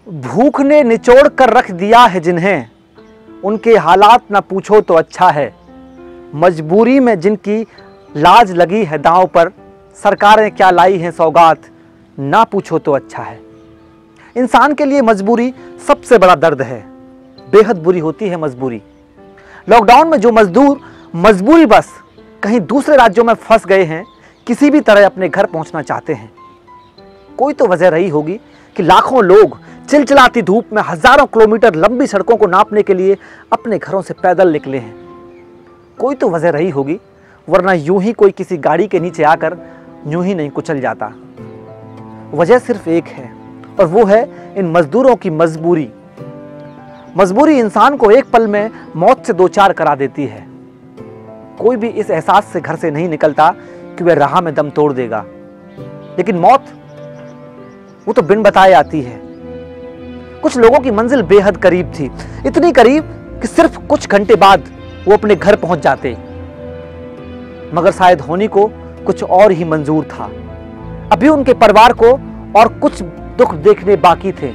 भूख ने निचोड़ कर रख दिया है जिन्हें, उनके हालात ना पूछो तो अच्छा है। मजबूरी में जिनकी लाज लगी है दांव पर, सरकारें क्या लाई हैं सौगात, ना पूछो तो अच्छा है। इंसान के लिए मजबूरी सबसे बड़ा दर्द है, बेहद बुरी होती है मजबूरी। लॉकडाउन में जो मजदूर मजबूरी बस कहीं दूसरे राज्यों में फंस गए हैं, किसी भी तरह अपने घर पहुंचना चाहते हैं। कोई तो वजह रही होगी कि लाखों लोग चिलचिलाती धूप में हजारों किलोमीटर लंबी सड़कों को नापने के लिए अपने घरों से पैदल निकले हैं। कोई तो वजह रही होगी, वरना यूं ही कोई किसी गाड़ी के नीचे आकर यूं ही नहीं कुचल जाता। वजह सिर्फ एक है और वो है इन मजदूरों की मजबूरी। मजबूरी इंसान को एक पल में मौत से दो चार करा देती है। कोई भी इस एहसास से घर से नहीं निकलता कि वह राह में दम तोड़ देगा, लेकिन मौत वो तो बिन बताए आती है। कुछ लोगों की मंजिल बेहद करीब थी, इतनी करीब कि सिर्फ कुछ घंटे बाद वो अपने घर पहुंच जाते, मगर शायद होनी को कुछ और ही मंजूर था। अभी उनके परिवार को और कुछ दुख देखने बाकी थे।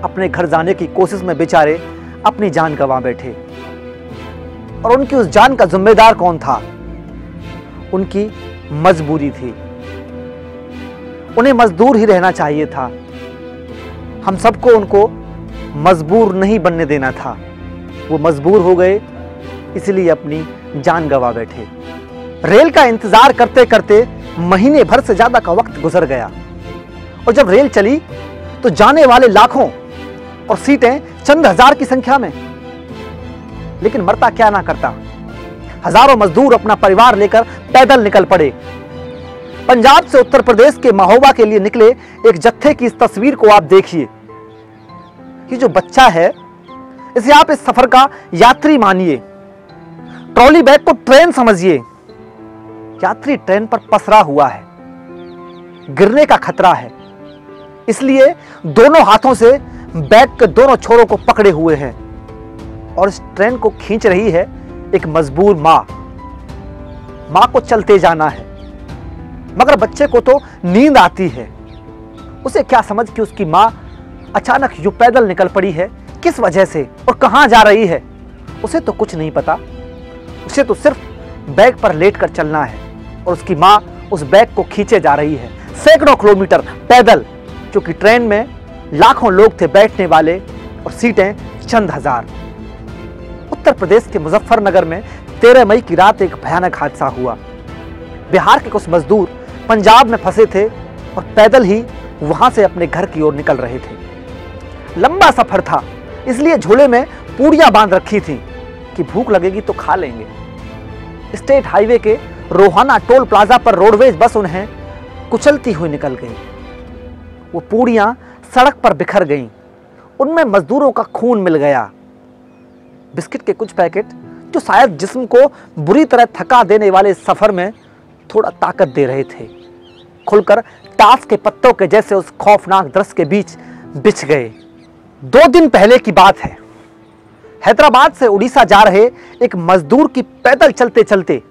अपने घर जाने की कोशिश में बेचारे अपनी जान गंवा बैठे, और उनकी उस जान का जिम्मेदार कौन था? उनकी मजबूरी थी। उन्हें मजदूर ही रहना चाहिए था। हम सबको उनको मजबूर नहीं बनने देना था। वो मजबूर हो गए, इसलिए अपनी जान गंवा बैठे। रेल का इंतजार करते करते महीने भर से ज्यादा का वक्त गुजर गया, और जब रेल चली तो जाने वाले लाखों और सीटें चंद हजार की संख्या में। लेकिन मरता क्या ना करता, हजारों मजदूर अपना परिवार लेकर पैदल निकल पड़े। पंजाब से उत्तर प्रदेश के महोबा के लिए निकले एक जत्थे की इस तस्वीर को आप देखिए। ये जो बच्चा है, इसे आप इस सफर का यात्री मानिए, ट्रॉली बैग को ट्रेन समझिए। यात्री ट्रेन पर पसरा हुआ है, गिरने का खतरा है, इसलिए दोनों हाथों से बैग के दोनों छोरों को पकड़े हुए हैं, और इस ट्रेन को खींच रही है एक मजबूर मां। मां को चलते जाना है, मगर बच्चे को तो नींद आती है। उसे क्या समझ कि उसकी मां अचानक यूं पैदल निकल पड़ी है, किस वजह से और कहां जा रही है, उसे तो कुछ नहीं पता। उसे तो सिर्फ बैग पर लेटकर चलना है, और उसकी मां उस बैग को खींचे जा रही है सैकड़ों किलोमीटर पैदल, क्योंकि ट्रेन में लाखों लोग थे बैठने वाले और सीटें चंद हजार। उत्तर प्रदेश के मुजफ्फरनगर में 13 मई की रात एक भयानक हादसा हुआ। बिहार के कुछ मजदूर पंजाब में फंसे थे और पैदल ही वहां से अपने घर की ओर निकल रहे थे। लंबा सफर था, इसलिए झोले में पूड़ियां बांध रखी थी कि भूख लगेगी तो खा लेंगे। स्टेट हाईवे के रोहाना टोल प्लाजा पर रोडवेज बस उन्हें कुचलती हुई निकल गई। वो पूड़ियां सड़क पर बिखर गईं, उनमें मजदूरों का खून मिल गया। बिस्किट के कुछ पैकेट जो शायद जिस्म को बुरी तरह थका देने वाले सफर में थोड़ा ताकत दे रहे थे, खुलकर टास के पत्तों के जैसे उस खौफनाक दृश्य के बीच बिछ गए। 2 दिन पहले की बात है। हैदराबाद से उड़ीसा जा रहे एक मजदूर की पैदल चलते चलते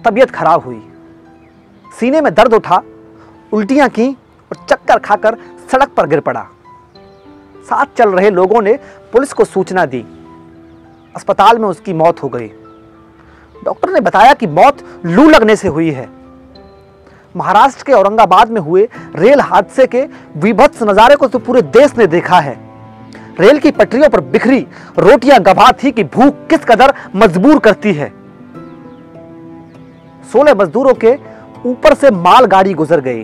तबीयत खराब हुई। सीने में दर्द उठा, उल्टियां की और चक्कर खाकर सड़क पर गिर पड़ा। साथ चल रहे लोगों ने पुलिस को सूचना दी। अस्पताल में उसकी मौत हो गई। डॉक्टर ने बताया कि मौत लू लगने से हुई है। महाराष्ट्र के औरंगाबाद में हुए रेल हादसे के विभत्स नजारे को तो पूरे देश ने देखा है। रेल की पटरियों पर बिखरी रोटियां गवाह थी कि भूख किस कदर मजबूर करती है। 16 मजदूरों के ऊपर से मालगाड़ी गुजर गई।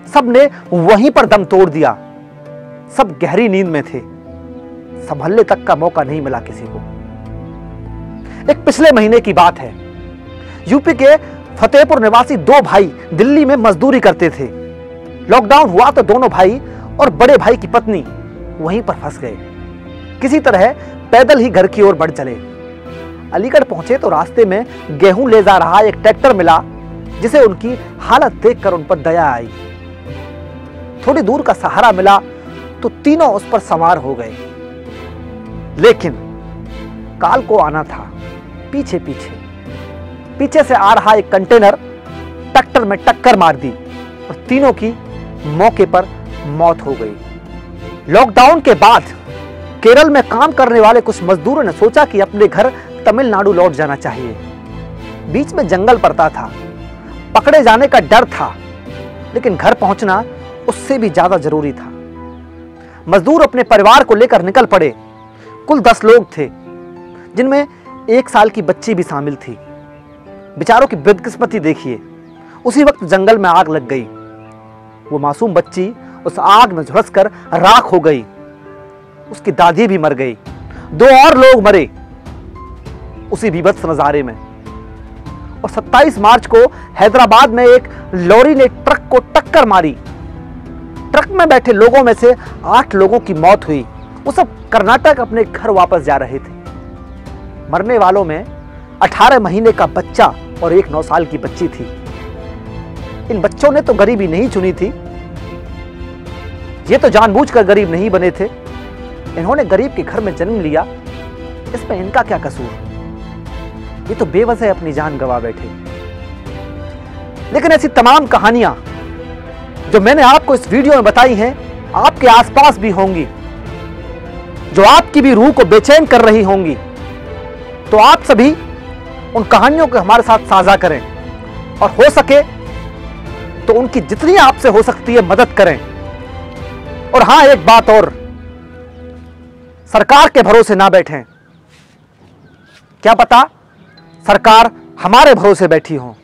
सब ने वहीं पर दम तोड़ दिया। सब गहरी नींद में थे, संभलने तक का मौका नहीं मिला किसी को। एक पिछले महीने की बात है। यूपी के फतेहपुर निवासी 2 भाई दिल्ली में मजदूरी करते थे। लॉकडाउन हुआ तो दोनों भाई और बड़े भाई की पत्नी वहीं पर फंस गए। किसी तरह पैदल ही घर की ओर बढ़ चले। अलीगढ़ पहुंचे तो रास्ते में गेहूं ले जा रहा एक ट्रैक्टर मिला, जिसे उनकी हालत देखकर उन पर दया आई। थोड़ी दूर का सहारा मिला तो तीनों उस पर सवार हो गए। लेकिन काल को आना था पीछे पीछे। पीछे से आ रहा एक कंटेनर ट्रैक्टर में टक्कर मार दी और तीनों की मौके पर मौत हो गई। लॉकडाउन के बाद केरल में काम करने वाले कुछ मजदूरों ने सोचा कि अपने घर तमिलनाडु लौट जाना चाहिए। बीच में जंगल पड़ता था, पकड़े जाने का डर था, लेकिन घर पहुंचना उससे भी ज्यादा जरूरी था। मजदूर अपने परिवार को लेकर निकल पड़े। कुल 10 लोग थे, जिनमें 1 साल की बच्ची भी शामिल थी। बेचारों की बदकिस्मती देखिए, उसी वक्त जंगल में आग लग गई। वो मासूम बच्ची उस आग में झुलसकर राख हो गई। उसकी दादी भी मर गई। 2 और लोग मरे उसी बीभत्स नजारे में। और 27 मार्च को हैदराबाद में एक लॉरी ने ट्रक को टक्कर मारी। ट्रक में बैठे लोगों में से 8 लोगों की मौत हुई। वो सब कर्नाटक अपने घर वापस जा रहे थे। मरने वालों में 18 महीने का बच्चा और एक 9 साल की बच्ची थी। इन बच्चों ने तो गरीबी नहीं चुनी थी, ये तो जानबूझकर गरीब नहीं बने थे। इन्होंने गरीब के घर में जन्म लिया, इसमें इनका क्या कसूर? ये तो बेवजह अपनी जान गंवा बैठे। लेकिन ऐसी तमाम कहानियां जो मैंने आपको इस वीडियो में बताई हैं, आपके आसपास भी होंगी, जो आपकी भी रूह को बेचैन कर रही होंगी। तो आप सभी उन कहानियों को हमारे साथ साझा करें और हो सके तो उनकी जितनी आपसे हो सकती है मदद करें। और हां, एक बात और, सरकार के भरोसे ना बैठें। क्या पता सरकार हमारे भरोसे बैठी हो।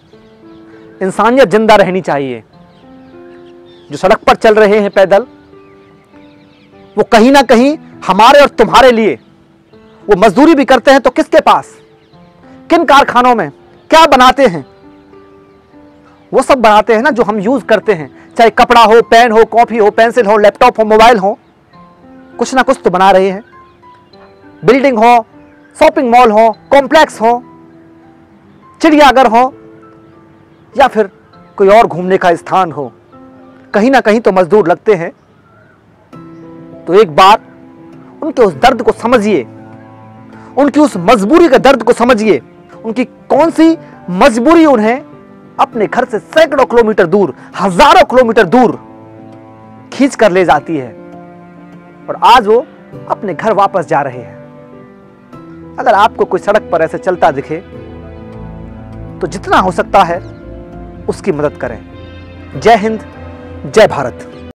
इंसानियत जिंदा रहनी चाहिए। जो सड़क पर चल रहे हैं पैदल, वो कहीं ना कहीं हमारे और तुम्हारे लिए, वो मजदूरी भी करते हैं तो किसके पास, किन कारखानों में क्या बनाते हैं? वो सब बनाते हैं ना जो हम यूज करते हैं, चाहे कपड़ा हो, पेन हो, कॉपी हो, पेंसिल हो, लैपटॉप हो, मोबाइल हो, कुछ ना कुछ तो बना रहे हैं। बिल्डिंग हो, शॉपिंग मॉल हो, कॉम्प्लेक्स हो, चिड़ियाघर हो, या फिर कोई और घूमने का स्थान हो, कहीं ना कहीं तो मजदूर लगते हैं। तो एक बार उनके उस दर्द को समझिए, उनकी उस मजबूरी के दर्द को समझिए। उनकी कौन सी मजबूरी उन्हें अपने घर से सैकड़ों किलोमीटर दूर, हजारों किलोमीटर दूर खींच कर ले जाती है, और आज वो अपने घर वापस जा रहे हैं। अगर आपको कोई सड़क पर ऐसे चलता दिखे तो जितना हो सकता है उसकी मदद करें। जय हिंद, जय भारत।